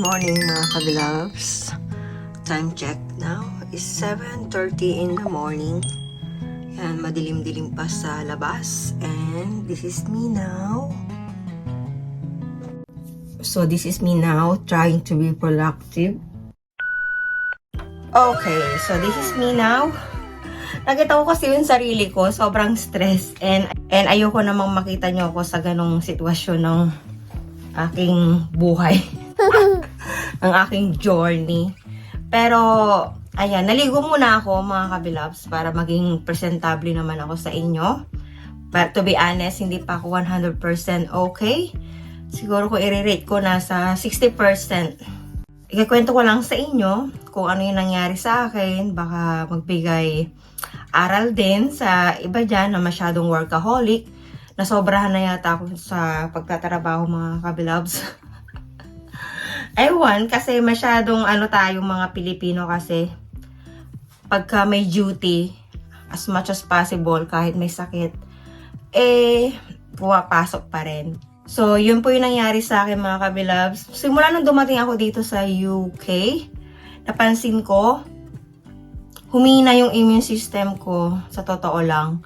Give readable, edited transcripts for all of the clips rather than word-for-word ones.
morning mga kabeloves. Time check now is 7:30 in the morning. Yan, madilim-dilim pa sa labas. And this is me now. So this is me now trying to be productive. Okay, so this is me now. Nakita ko kasi yung sarili ko, sobrang stress. And ayoko namang makita nyo ako sa ganong sitwasyon ng aking buhay. Ang aking journey. Pero, ayan, naligo muna ako mga kabeloves para maging presentable naman ako sa inyo. But to be honest, hindi pa ako 100% okay. Siguro kung i-rate ko nasa 60%. Ikikwento ko lang sa inyo kung ano yung nangyari sa akin. Baka magbigay aral din sa iba dyan na masyadong workaholic. Nasobrahan na yata ako sa pagtatrabaho mga kabeloves. Ewan, kasi masyadong tayo mga Pilipino kasi pagka may duty, as much as possible, kahit may sakit, pumapasok pa rin. So, yun po yung nangyari sa akin mga kabeloves. Simula nung dumating ako dito sa UK, napansin ko, humina yung immune system ko, sa totoo lang.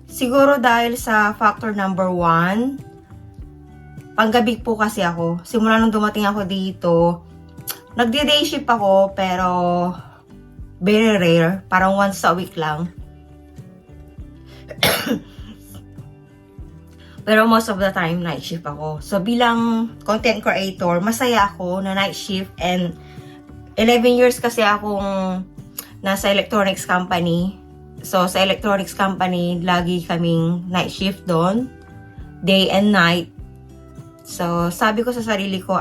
Siguro dahil sa factor number 1, panggabi po kasi ako. Simula nung dumating ako dito, nagde-day shift ako, pero very rare. Parang once a week lang. Pero most of the time, night shift ako. So, bilang content creator, masaya ako na night shift. And 11 years kasi akong nasa electronics company. So, sa electronics company, lagi kaming night shift doon. Day and night. So, sabi ko sa sarili ko,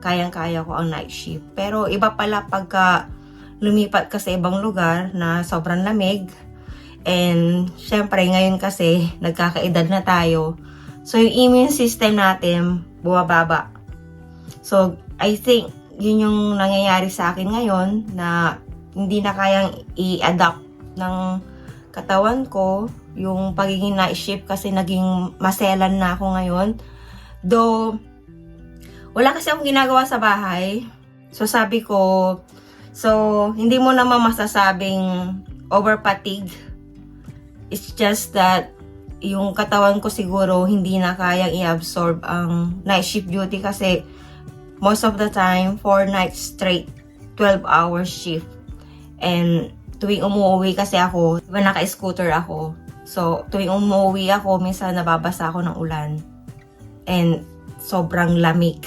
kayang-kaya ko ang night shift. Pero iba pala pagka lumipat ka sa ibang lugar na sobrang lamig. And, syempre, ngayon kasi, nagkakaedad na tayo. So, yung immune system natin, bumababa. So, I think, yun yung nangyayari sa akin ngayon na hindi na kayang i-adapt ng katawan ko yung pagiging night shift kasi naging maselan na ako ngayon. Though, wala kasi akong ginagawa sa bahay. So, sabi ko, hindi mo naman masasabing over fatigue. It's just that, yung katawan ko siguro hindi na kayang i-absorb ang night shift duty kasi most of the time, 4 nights straight, 12-hour shift. And, tuwing umuwi kasi ako, diba naka-scooter ako. So, tuwing umuwi ako, minsan nababasa ako ng ulan. And sobrang lamig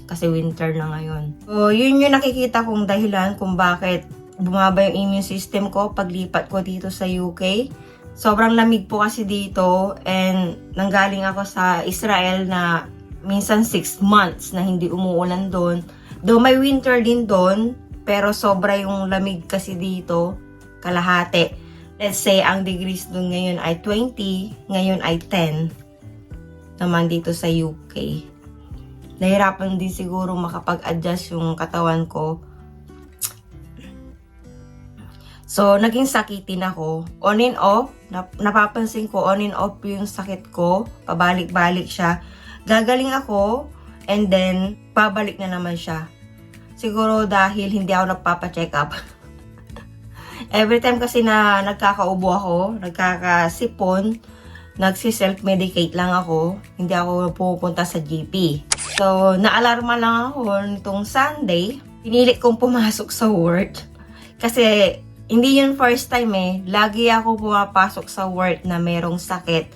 kasi winter na ngayon. So, yun yung nakikita kong dahilan kung bakit bumaba yung immune system ko paglipat ko dito sa UK. Sobrang lamig po kasi dito and nanggaling ako sa Israel na minsan 6 months na hindi umuulan doon. Though may winter din doon, pero sobra yung lamig kasi dito, kalahati. Let's say ang degrees doon ngayon ay 20, ngayon ay 10. Naman dito sa UK. Nahirapan din siguro makapag-adjust yung katawan ko. So, naging sakitin ako. On and off, napapansin ko on and off yung sakit ko. Pabalik-balik siya. Gagaling ako, and then, pabalik na naman siya. Siguro dahil hindi ako nagpapa-check up. Every time kasi na nagkakaubo ako, nagkakasipon, nagsi-self-medicate lang ako. Hindi ako pupunta sa GP. So, naalarma lang ako nitong Sunday. Pinilit kong pumasok sa work. Kasi, hindi yun first time Lagi ako pumapasok sa work na merong sakit.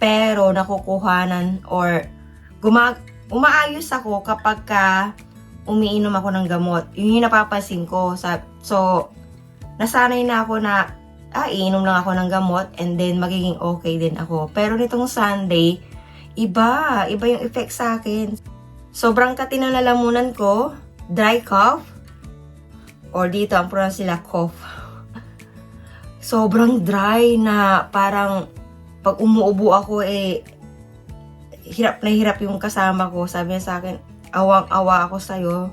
Pero, nakukuhanan or umaayos ako kapag umiinom ako ng gamot. Yun yung napapansin ko. So, nasanay na ako na iinom lang ako ng gamot and then magiging okay din ako. Pero nitong Sunday, iba yung effect sa akin. Sobrang kati ng lalamunan ko, dry cough, or dito ang pronounce nila cough. Sobrang dry na parang pag umuubo ako hirap na hirap yung kasama ko. Sabi niya sa akin, awang-awa ako sa'yo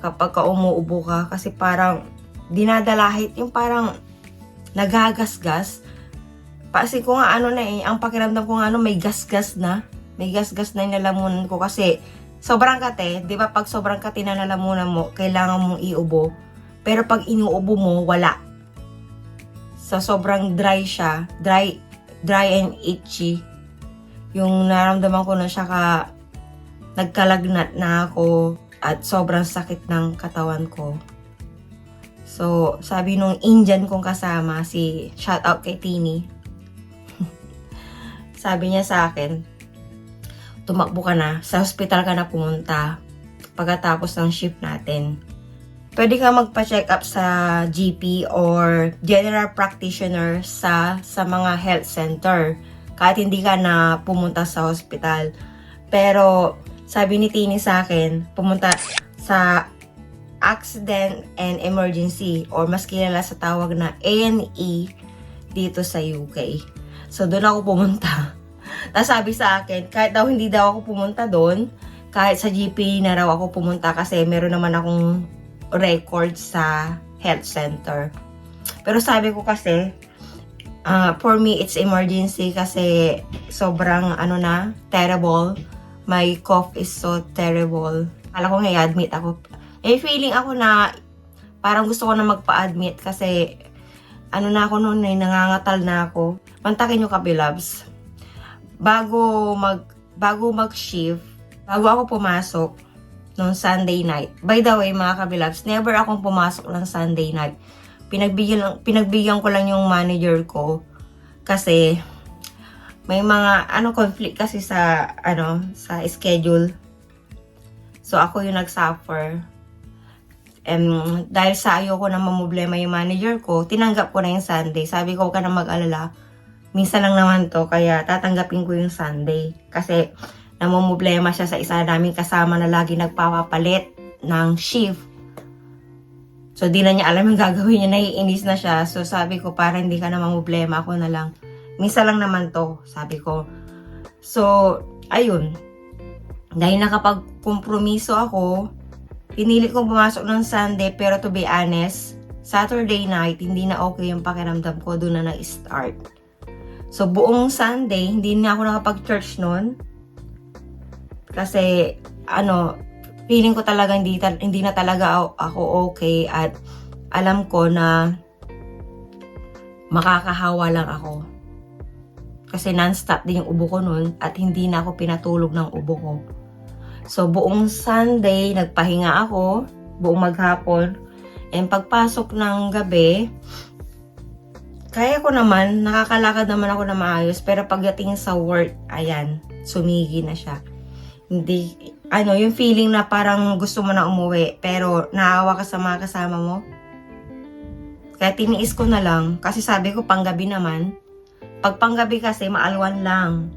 kapag umuubo ka kasi parang dinadalahit yung parang nagagasgas. Kasi ko nga ang pakiramdam ko nga may gasgas na. May gasgas na yung lalamunan ko kasi sobrang kate, di ba pag sobrang kate na lalamunan mo, kailangan mong iubo. Pero pag inuubo mo, wala. So, sobrang dry siya. Dry and itchy. Yung naramdaman ko na siya nagkalagnat na ako at sobrang sakit ng katawan ko. So, sabi nung Indian kong kasama, shout out kay Tini. Sabi niya sa akin, tumakbo ka na, sa hospital ka na pumunta pagkatapos ng shift natin. Pwede ka magpa-check up sa GP or general practitioner sa mga health center kahit hindi ka na pumunta sa hospital. Pero sabi ni Tini sa akin, pumunta sa Accident and Emergency or mas kilala sa tawag na A&E dito sa UK. So doon ako pumunta. Tapos sabi sa akin, kahit daw hindi daw ako pumunta doon, kahit sa GP na raw ako pumunta kasi meron naman akong record sa health center. Pero sabi ko kasi, for me, it's emergency kasi sobrang terrible. My cough is so terrible. Kala ko nga i-admit ako. Feeling ako na parang gusto ko na magpa-admit kasi na ako noon nangangatal na ako. Pantakin nyo kabilabs. Bago mag-shift, bago ako pumasok noong Sunday night. By the way, mga kabilabs, never akong pumasok ng Sunday night. Pinagbigyan ko lang yung manager ko kasi may mga conflict kasi sa schedule. So ako yung nag-suffer. Dahil sa ayoko na mamblema yung manager ko, tinanggap ko na yung Sunday. Sabi ko, huwag ka na mag-alala. Minsan lang naman to, kaya tatanggapin ko yung Sunday. Kasi namumblema siya sa isa naming kasama na lagi nagpapapalit ng shift. So, di na niya alam yung gagawin niya. Naiinis na siya. So, sabi ko, para hindi ka na mamumblema, ako na lang. Minsan lang naman to, sabi ko. So, ayun. Dahil nakapag-kompromiso ako, pinili kong pumasok ng Sunday, pero to be honest, Saturday night, hindi na okay yung pakiramdam ko. Doon na nag-start. So, buong Sunday, hindi na ako nakapag-church noon. Kasi, feeling ko talaga hindi na talaga ako okay at alam ko na makakahawa lang ako. Kasi non-stop din yung ubo ko nun at hindi na ako pinatulog ng ubo ko. So, buong Sunday, nagpahinga ako, buong maghapon. And pagpasok ng gabi, kaya ko naman, nakakalakad naman ako na maayos. Pero pagdating sa work, ayan, sumigi na siya. Hindi, yung feeling na parang gusto mo na umuwi, pero naawa ka sa mga kasama mo. Kaya tiniis ko na lang, kasi sabi ko panggabi naman. Pag panggabi kasi, maalwan lang.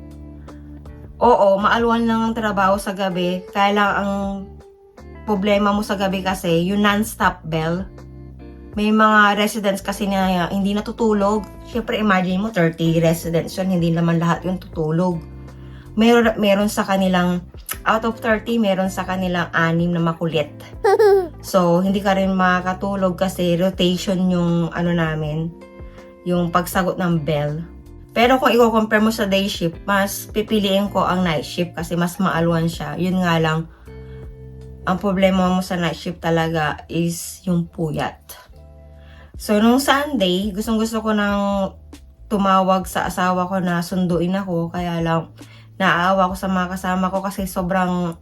Oo, maalwan lang ang trabaho sa gabi. Kaya lang ang problema mo sa gabi kasi, yung non-stop bell. May mga residents kasi na hindi natutulog. Siyempre, imagine mo, 30 residents yun, hindi naman lahat yung tutulog. Meron sa kanilang, out of 30, meron sa kanilang 6 na makulit. So, hindi ka rin makakatulog kasi rotation yung namin, yung pagsagot ng bell. Pero kung i-compare mo sa day shift, mas pipiliin ko ang night shift kasi mas maalwan siya. Yun nga lang, ang problema mo sa night shift talaga is yung puyat. So, nung Sunday, gustong-gusto ko nang tumawag sa asawa ko na sunduin ako. Kaya lang, naaawa ko sa mga kasama ko kasi sobrang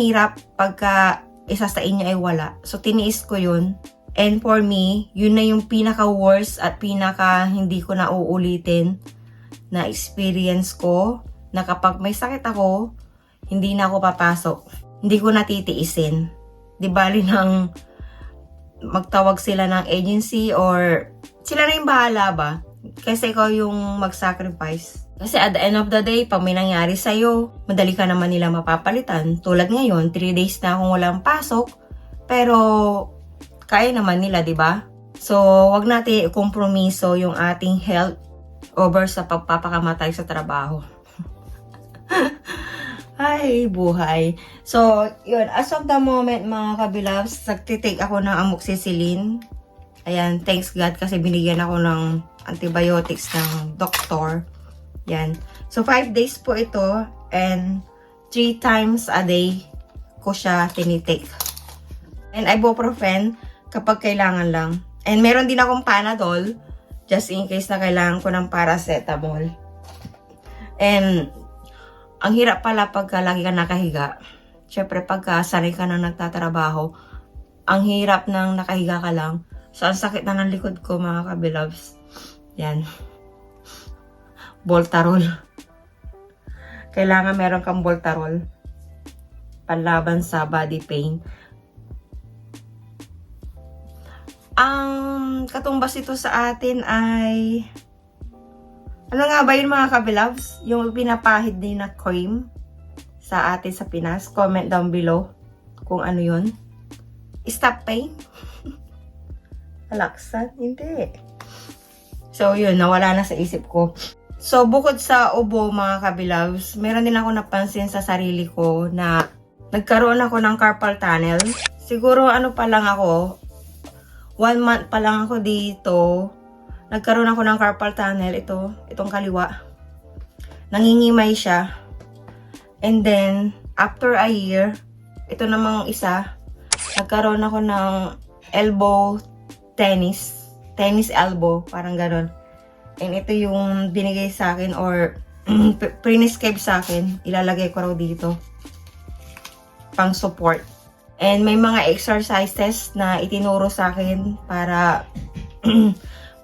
hirap pagka isa sa inyo ay wala. So, tiniis ko yun. And for me, yun na yung pinaka-worst at pinaka-hindi ko na uulitin na experience ko na kapag may sakit ako, hindi na ako papasok. Hindi ko natitiisin. Di bali nang magtawag sila ng agency or sila na yung bahala ba? Kasi ikaw yung mag-sacrifice. Kasi at the end of the day, pag may nangyari sa'yo, madali ka naman nila mapapalitan. Tulad ngayon, 3 days na akong walang pasok, pero kaya naman nila, di ba? So, wag natin kompromiso yung ating health over sa pagpapakamatay sa trabaho. Ay, buhay. So, yun. As of the moment, mga kabilabs, nagtitake ako ng amoxicillin. Ayan, thanks God kasi binigyan ako ng antibiotics ng doktor. Yan. So, 5 days po ito. And, 3 times a day ko siya tinitake. And ibuprofen kapag kailangan lang. And meron din akong Panadol just in case na kailangan ko ng paracetamol. And ang hirap pala pagka lagi ka nakahiga. Syempre pagka sanay ka na nagtatrabaho, ang hirap nang nakahiga ka lang. So ang sakit na ng likod ko mga kabilabs. Yan. Voltarol. Kailangan meron kang Voltarol panlaban sa body pain. Ang katumbas ito sa atin ay ano nga ba yun mga kabilabs? Yung pinapahid din na cream sa atin sa Pinas. Comment down below kung ano yun. Stop pain? Alaksan? Hindi. So yun, nawala na sa isip ko. So bukod sa ubo mga kabilabs, meron din ako napansin sa sarili ko na nagkaroon ako ng carpal tunnel. Siguro ano pa lang ako, 1 month pa lang ako dito, nagkaroon ako ng carpal tunnel. Itong kaliwa. Nangingimay siya. And then, after a year, ito namang isa, nagkaroon ako ng elbow tennis. Tennis elbow, parang ganon. And ito yung binigay sa akin or prescribe sa akin. Ilalagay ko raw dito. Pang support. And may mga exercises na itinuro sa akin para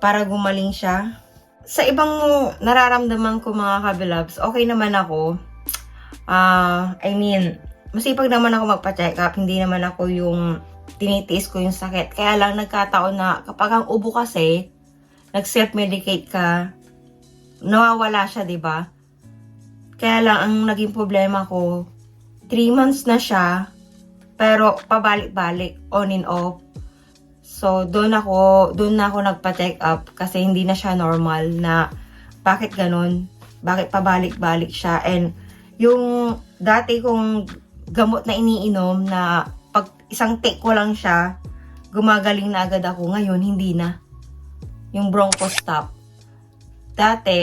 para gumaling siya. Sa ibang nararamdaman ko mga kabilabs, okay naman ako. I mean, masipag naman ako magpa-check up. Hindi naman ako yung tinitiis ko yung sakit. Kaya lang nagkataon na kapag ang ubo kasi, nag-self-medicate ka, nawawala siya, diba? Kaya lang ang naging problema ko, 3 months na siya, pero pabalik-balik, on and off. So, doon na ako nagpa-check up kasi hindi na siya normal na bakit ganun, bakit pabalik-balik siya. And yung dati kong gamot na iniinom na pag isang take ko lang siya, gumagaling na agad ako. Ngayon, hindi na. Yung Bronchostop. Dati,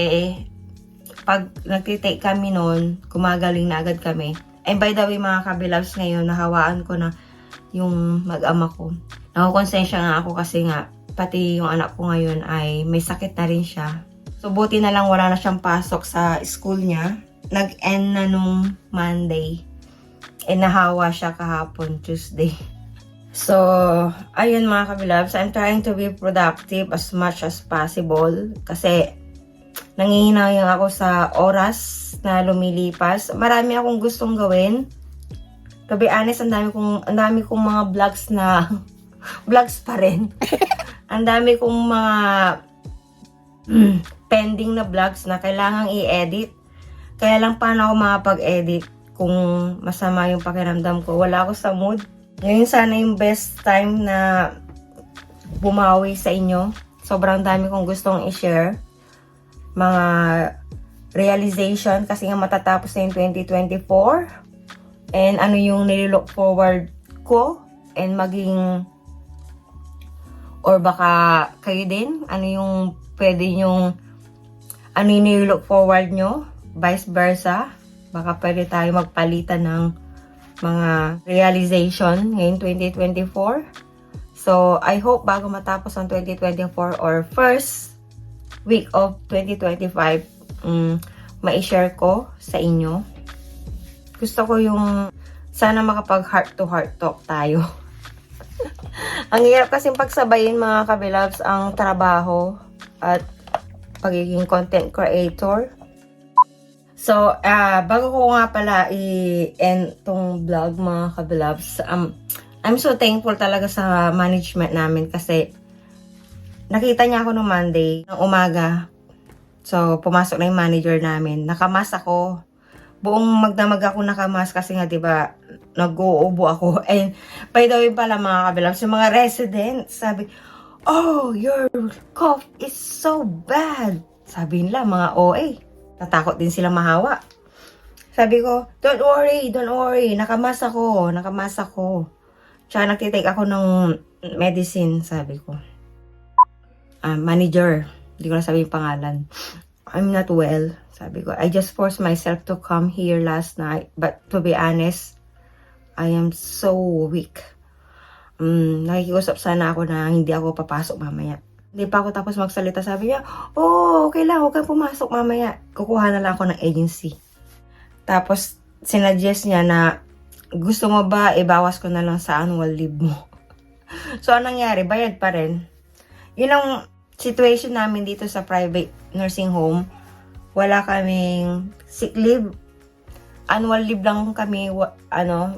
pag nagtitake kami noon, gumagaling na agad kami. And by the way, mga kabilabs, ngayon, nahawaan ko na yung mag-ama ko. Nakukonsensya nga ako kasi nga, pati yung anak ko ngayon ay may sakit na rin siya. So, buti na lang wala na siyang pasok sa school niya. Nag-end na nung Monday. And nahawa siya kahapon, Tuesday. So, ayun mga kabilabs, I'm trying to be productive as much as possible. Kasi, nangihinayang ako sa oras na lumilipas. Marami akong gustong gawin. To be honest, ang dami kong mga vlogs na vlogs pa rin. Ang dami kong mga pending na vlogs na kailangang i-edit. Kaya lang paano ako makapag-edit kung masama yung pakiramdam ko. Wala ako sa mood. Ngayon sana yung best time na bumawi sa inyo. Sobrang dami kong gustong i-share. Mga realization kasi nga matatapos na yung 2024 and ano yung nililook forward ko and maging or baka kayo din ano yung pwede yung ano yung nililook forward nyo, vice versa, baka pwede tayo magpalitan ng mga realization ngayong 2024. So I hope bago matapos ang 2024 or first week of 2025, ma-share ko sa inyo. Gusto ko yung sana makapag heart to heart talk tayo. Ang hirap kasing pagsabayin mga kabilabs ang trabaho at pagiging content creator. So, bago ko nga pala i-end tong vlog mga kabilabs, I'm so thankful talaga sa management namin kasi nakita niya ako nung Monday, ng umaga. So, pumasok na yung manager namin. Nakamas ako. Buong magdamag ako nakamas kasi nga, diba, nag-uubo ako. And, by the way pala mga kabilabs, yung mga residents, sabi, oh, your cough is so bad. Sabi nila, mga OA. Natakot din sila mahawa. Sabi ko, don't worry. Nakamas ako. Tsaka nagtitake ako ng medicine, sabi ko. Manager. Hindi ko na sabihin pangalan. I'm not well. Sabi ko, I just forced myself to come here last night. But to be honest, I am so weak. Nakikiusap sana ako na hindi ako papasok mamaya. Hindi pa ako tapos magsalita. Sabi niya, oh, okay lang, huwag kang pumasok mamaya. Kukuha na lang ako ng agency. Tapos, sinuggest niya na, gusto mo ba ibawas ko na lang sa annual leave mo? So, anong nangyari? Bayad pa rin. Yun ang situation namin dito sa private nursing home. Wala kaming sick leave. Annual leave lang kami,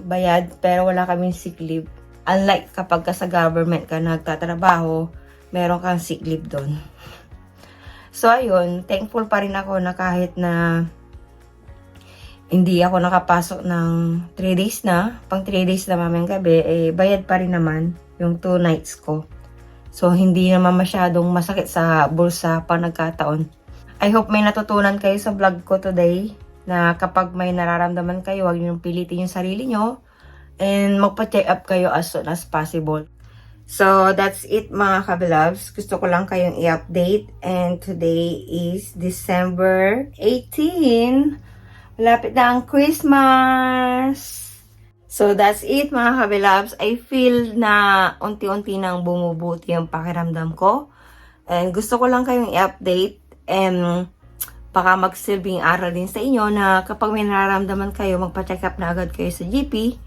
bayad, pero wala kaming sick leave. Unlike kapag ka sa government ka nagtatrabaho, meron kang sick leave doon. So, ayun, thankful pa rin ako na kahit na hindi ako nakapasok ng 3 days na, pang 3 days na mamayang gabi, bayad pa rin naman yung 2 nights ko. So, hindi naman masyadong masakit sa bulsa pag nagkataon. I hope may natutunan kayo sa vlog ko today na kapag may nararamdaman kayo, huwag nyo pilitin yung sarili nyo and magpa-check up kayo as soon as possible. So, that's it mga kabilabs. Gusto ko lang kayong i-update and today is December 18. Malapit na ang Christmas! So, that's it mga kabilabs. I feel na unti-unti nang bumubuti yung pakiramdam ko. And gusto ko lang kayong i-update. And baka magsilbing aral din sa inyo na kapag may nararamdaman kayo, magpa-check up na agad kayo sa GP.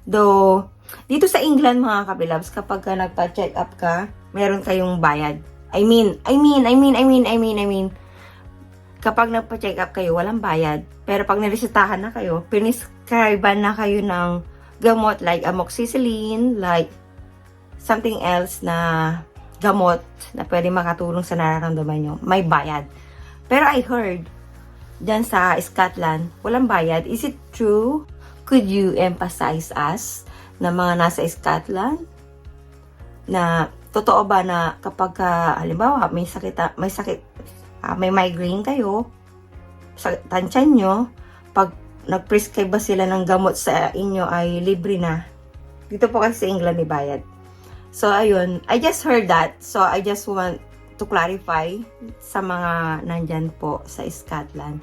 Though, dito sa England mga kabilabs, kapag ka nagpa-check up ka, meron kayong bayad. I mean, kapag nagpa-check up kayo, walang bayad. Pero pag niresetahan na kayo, piniscribean na kayo ng gamot like amoxicillin, like something else na gamot na pwede makatulong sa nararamdaman nyo, may bayad. Pero I heard, dyan sa Scotland, walang bayad. Is it true? Could you emphasize us na mga nasa Scotland? Na totoo ba na kapag halimbawa may migraine kayo, sa tansyan nyo, pag nag-prescribe ba sila ng gamot sa inyo ay libre na. Dito po kasi sa England may bayad. So, ayun. I just heard that. So, I just want to clarify sa mga nandyan po sa Scotland.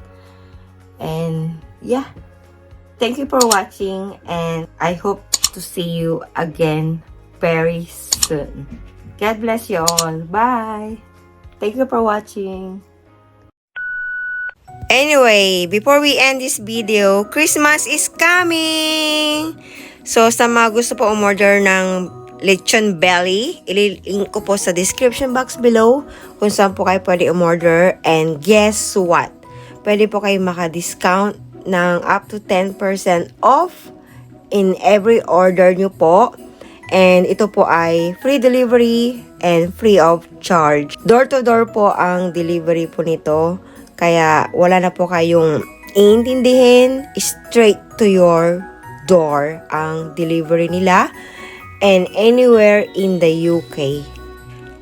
And, yeah. Thank you for watching. And I hope to see you again very soon. God bless you all. Bye. Thank you for watching. Anyway, before we end this video, Christmas is coming! So, sa mga gusto po umorder ng lechon belly, ililink ko po sa description box below kung saan po kayo pwede umorder. And guess what? Pwede po kayo maka-discount ng up to 10% off in every order nyo po. And ito po ay free delivery and free of charge. Door-to-door po ang delivery po nito. Kaya wala na po kayong iintindihin, straight to your door ang delivery nila and anywhere in the UK.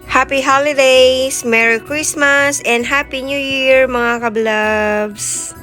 Happy Holidays, Merry Christmas, and Happy New Year mga kablabs!